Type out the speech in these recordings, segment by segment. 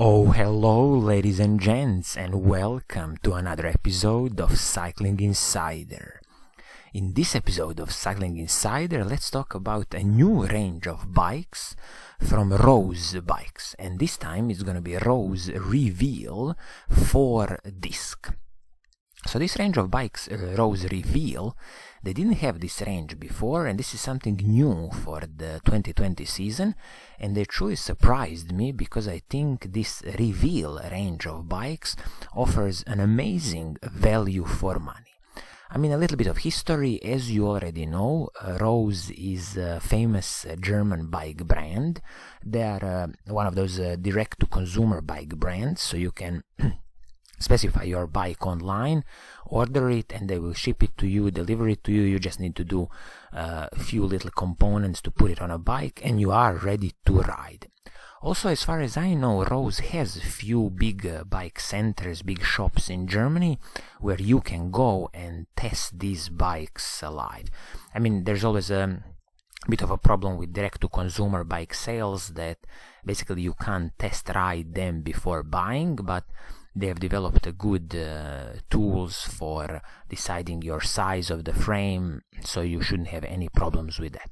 Oh, hello, ladies and gents, and welcome to another episode of Cycling Insider. In this episode of Cycling Insider, let's talk about a new range of bikes from Rose Bikes, and this time it's going to be Rose Reveal 4 disc. So this range of bikes, Rose Reveal, they didn't have this range before, and this is something new for the 2020 season, and they truly surprised me because I think this Reveal range of bikes offers an amazing value for money. I mean, a little bit of history. As you already know, Rose is a famous German bike brand. They are one of those direct-to-consumer bike brands, so you can specify your bike online, order it, and they will ship it to you, deliver it to you. You just need to do a few little components to put it on a bike, and you are ready to ride. Also, as far as I know, Rose has a few big bike centers, big shops in Germany where you can go and test these bikes live. I mean, there's always a bit of a problem with direct-to-consumer bike sales that basically you can't test ride them before buying, but they have developed a good tools for deciding your size of the frame, so you shouldn't have any problems with that.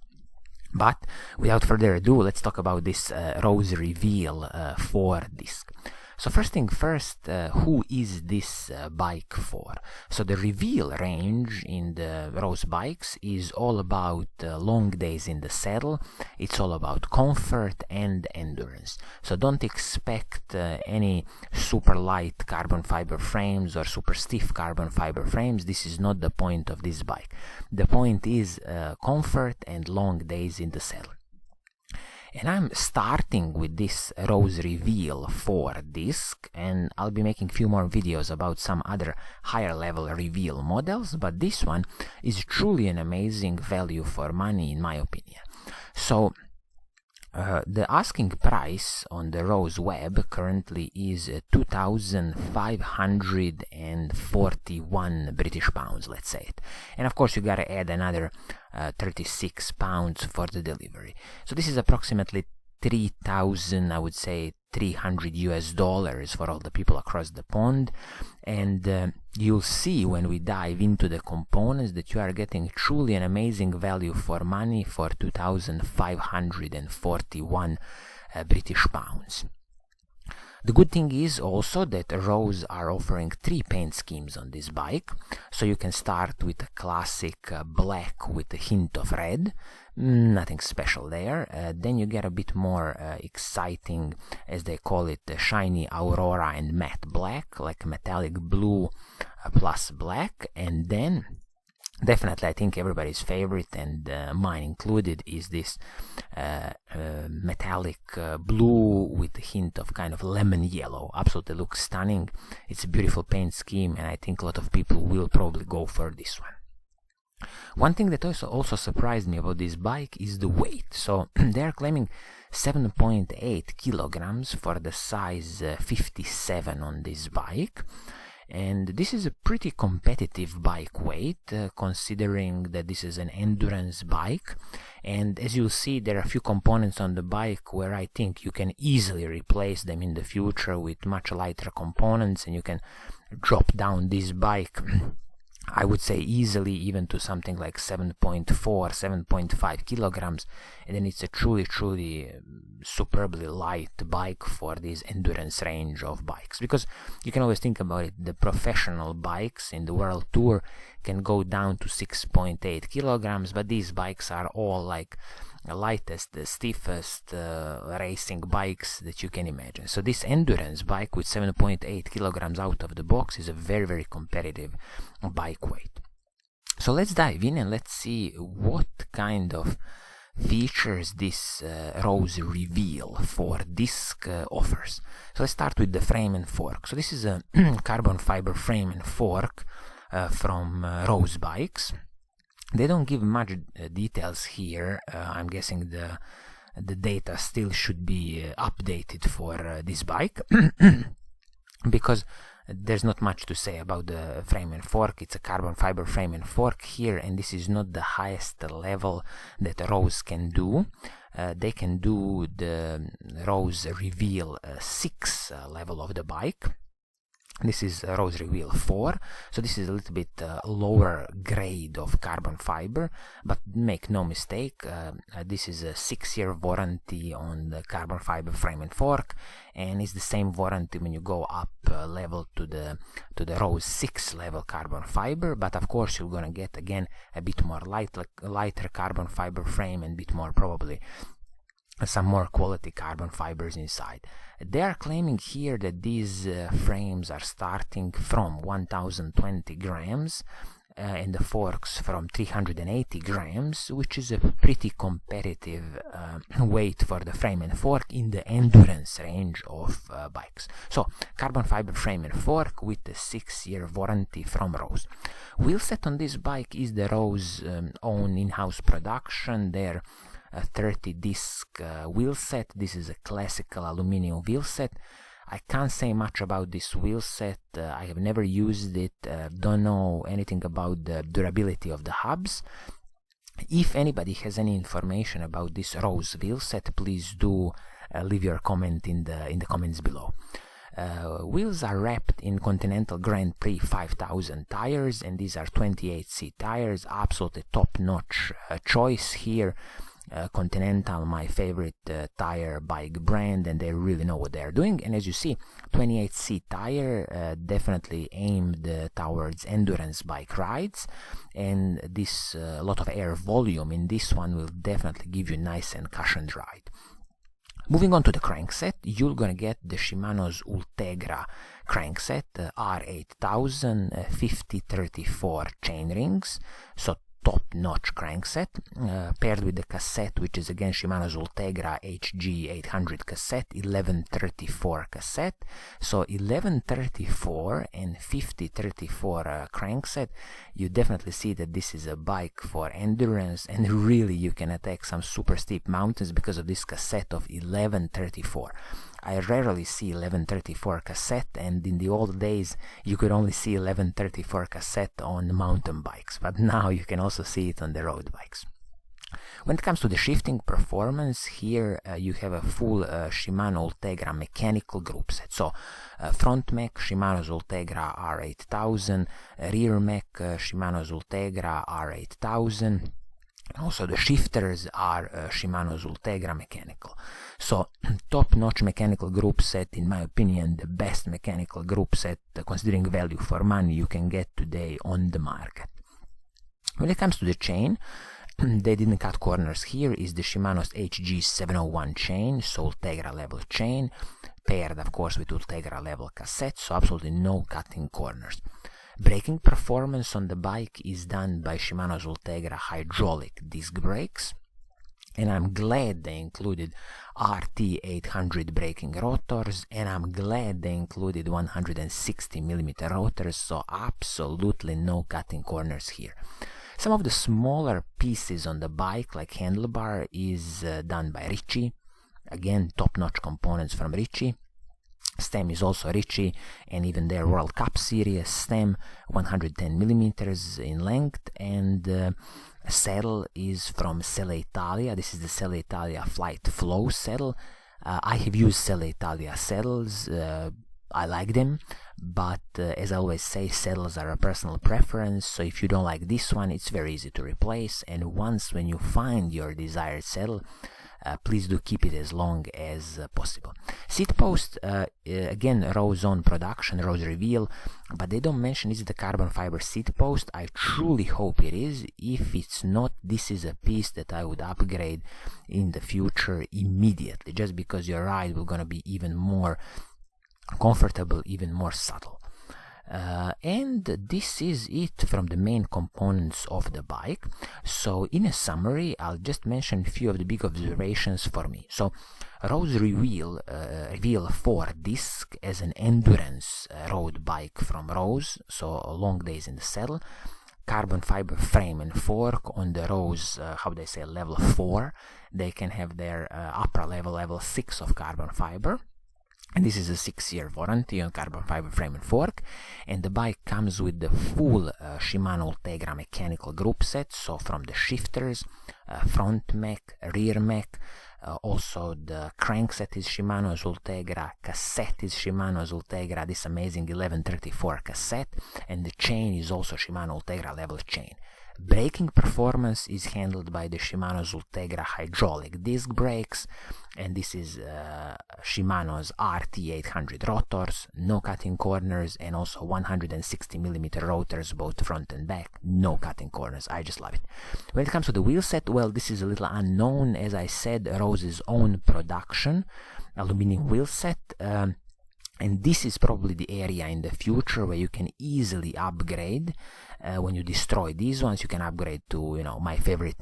But without further ado, let's talk about this Rose Reveal 4 disc. So first thing first, who is this bike for? So the Reveal range in the Rose bikes is all about long days in the saddle. It's all about comfort and endurance. So don't expect any super light carbon fiber frames or super stiff carbon fiber frames. This is not the point of this bike. The point is comfort and long days in the saddle. And I'm starting with this Rose Reveal 4 disc, and I'll be making a few more videos about some other higher level Reveal models, but this one is truly an amazing value for money in my opinion. So the asking price on the Rose web currently is 2,541 British pounds, let's say it. And of course you gotta add another 36 pounds for the delivery. So this is approximately 3,000, I would say, $300 for all the people across the pond, and you'll see when we dive into the components that you are getting truly an amazing value for money for 2,541 British pounds. The good thing is also that Rose are offering 3 paint schemes on this bike, so you can start with a classic black with a hint of red, nothing special there. Then you get a bit more exciting, as they call it, shiny Aurora and matte black, like metallic blue plus black, and then definitely I think everybody's favorite, and mine included, is this metallic blue with a hint of kind of lemon yellow. Absolutely looks stunning. It's a beautiful paint scheme, and I think a lot of people will probably go for this one. One thing that also surprised me about this bike is the weight. So they are claiming 7.8 kilograms for the size 57 on this bike. And this is a pretty competitive bike weight, considering that this is an endurance bike. And as you'll see, there are a few components on the bike where I think you can easily replace them in the future with much lighter components, and you can drop down this bike, I would say, easily even to something like 7.4, 7.5 kilograms, and then it's a truly superbly light bike for this endurance range of bikes. Because you can always think about it, the professional bikes in the World Tour can go down to 6.8 kilograms, but these bikes are all like the lightest, the stiffest racing bikes that you can imagine. So this endurance bike with 7.8 kilograms out of the box is a very competitive bike weight. So let's dive in and let's see what kind of features this Rose Reveal 4 disc offers. So let's start with the frame and fork. So this is a carbon fiber frame and fork from Rose bikes. They don't give much details here. I'm guessing the data still should be updated for this bike. because there's not much to say about the frame and fork. It's a carbon fiber frame and fork here, and this is not the highest level that Rose can do. They can do the Rose Reveal 6 level of the bike. This is Rose Reveal 4, so this is a little bit lower grade of carbon fiber, but make no mistake, this is a 6-year warranty on the carbon fiber frame and fork, and it's the same warranty when you go up level to the Rose 6 level carbon fiber, but of course you're gonna get again a bit more lighter carbon fiber frame and bit more probably some more quality carbon fibers inside. They are claiming here that these frames are starting from 1020 grams and the forks from 380 grams, which is a pretty competitive weight for the frame and fork in the endurance range of bikes. So carbon fiber frame and fork with a 6-year warranty from Rose. Wheelset on this bike is the Rose own in-house production. They're a 30 disc wheel set. This is a classical aluminum wheel set. I can't say much about this wheel set. I have never used it, don't know anything about the durability of the hubs. If anybody has any information about this Rose wheel set, please do leave your comment in the comments below. Wheels are wrapped in Continental Grand Prix 5000 tires, and these are 28C tires. Absolutely top-notch choice here. Continental, my favorite tire bike brand, and they really know what they're doing. And as you see, 28C tire definitely aimed towards endurance bike rides, and this lot of air volume in this one will definitely give you nice and cushioned ride. Moving on to the crankset, you're gonna get the Shimano's Ultegra crankset, R8000 5034 chainrings, so top-notch crankset, paired with the cassette, which is again Shimano's Ultegra HG800 cassette, 1134 cassette. So 1134 and 5034 crankset, you definitely see that this is a bike for endurance, and really you can attack some super steep mountains because of this cassette of 1134. I rarely see 1134 cassette, and in the old days you could only see 1134 cassette on mountain bikes, but now you can also see it on the road bikes. When it comes to the shifting performance, here you have a full Shimano Ultegra mechanical group set. So front mech Shimano's Ultegra R8000, rear mech Shimano's Ultegra R8000. Also the shifters are Shimano's Ultegra mechanical. So top-notch mechanical group set, in my opinion, the best mechanical group set considering value for money you can get today on the market. When it comes to the chain, they didn't cut corners here. Is the Shimano's HG701 chain, so Ultegra level chain, paired of course with Ultegra level cassette, so absolutely no cutting corners. Braking performance on the bike is done by Shimano's Ultegra hydraulic disc brakes, and I'm glad they included RT800 braking rotors, and I'm glad they included 160mm rotors, so absolutely no cutting corners here. Some of the smaller pieces on the bike, like handlebar, is done by Ritchey. Again, top-notch components from Ritchey. Stem is also Ritchey, and even their World Cup Series stem, 110mm in length, and saddle is from Selle Italia. This is the Selle Italia Flight Flow saddle. I have used Selle Italia saddles. I like them, but as I always say, saddles are a personal preference, so if you don't like this one, it's very easy to replace, and once when you find your desired saddle, please do keep it as long as possible. Seat post, again, Rose own production, Rose Reveal, but they don't mention is it a carbon fiber seat post. I truly hope it is. If it's not, this is a piece that I would upgrade in the future immediately, just because your ride will gonna be even more comfortable, even more subtle. And this is it from the main components of the bike. So in a summary, I'll just mention a few of the big observations for me. So Rose Reveal 4 disc as an endurance road bike from Rose, so long days in the saddle. Carbon fiber frame and fork on the Rose, how they say, level 4. They can have their upper level 6 of carbon fiber. And this is a 6-year warranty on carbon fiber frame and fork, and the bike comes with the full Shimano Ultegra mechanical group set, so from the shifters, front mech, rear mech, also the crankset is Shimano's Ultegra, cassette is Shimano's Ultegra, this amazing 1134 cassette, and the chain is also Shimano Ultegra level chain. Braking performance is handled by the Shimano's Ultegra hydraulic disc brakes, and this is Shimano's RT800 rotors, no cutting corners, and also 160mm rotors both front and back, no cutting corners. I just love it. When it comes to the wheel set, well, this is a little unknown. As I said, Rose's own production aluminum wheel set, and this is probably the area in the future where you can easily upgrade. When you destroy these ones, you can upgrade to, my favorite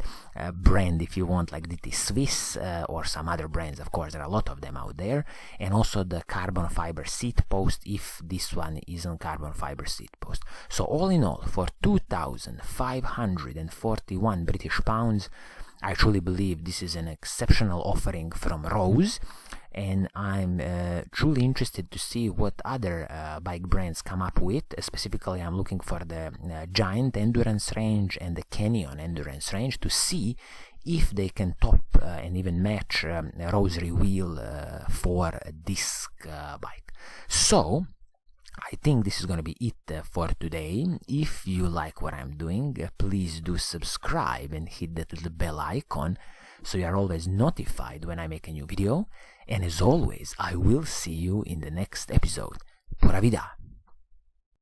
brand if you want, like DT Swiss or some other brands. Of course, there are a lot of them out there. And also the carbon fiber seat post if this one isn't carbon fiber seat post. So all in all, for 2,541 British pounds, I truly believe this is an exceptional offering from Rose, and I'm truly interested to see what other bike brands come up with. Specifically, I'm looking for the Giant endurance range and the Canyon endurance range to see if they can top and even match Rosary Wheel for a disc bike. So I think this is going to be it for today. If you like what I'm doing, please do subscribe and hit that little bell icon so you are always notified when I make a new video. And as always, I will see you in the next episode. Pura Vida!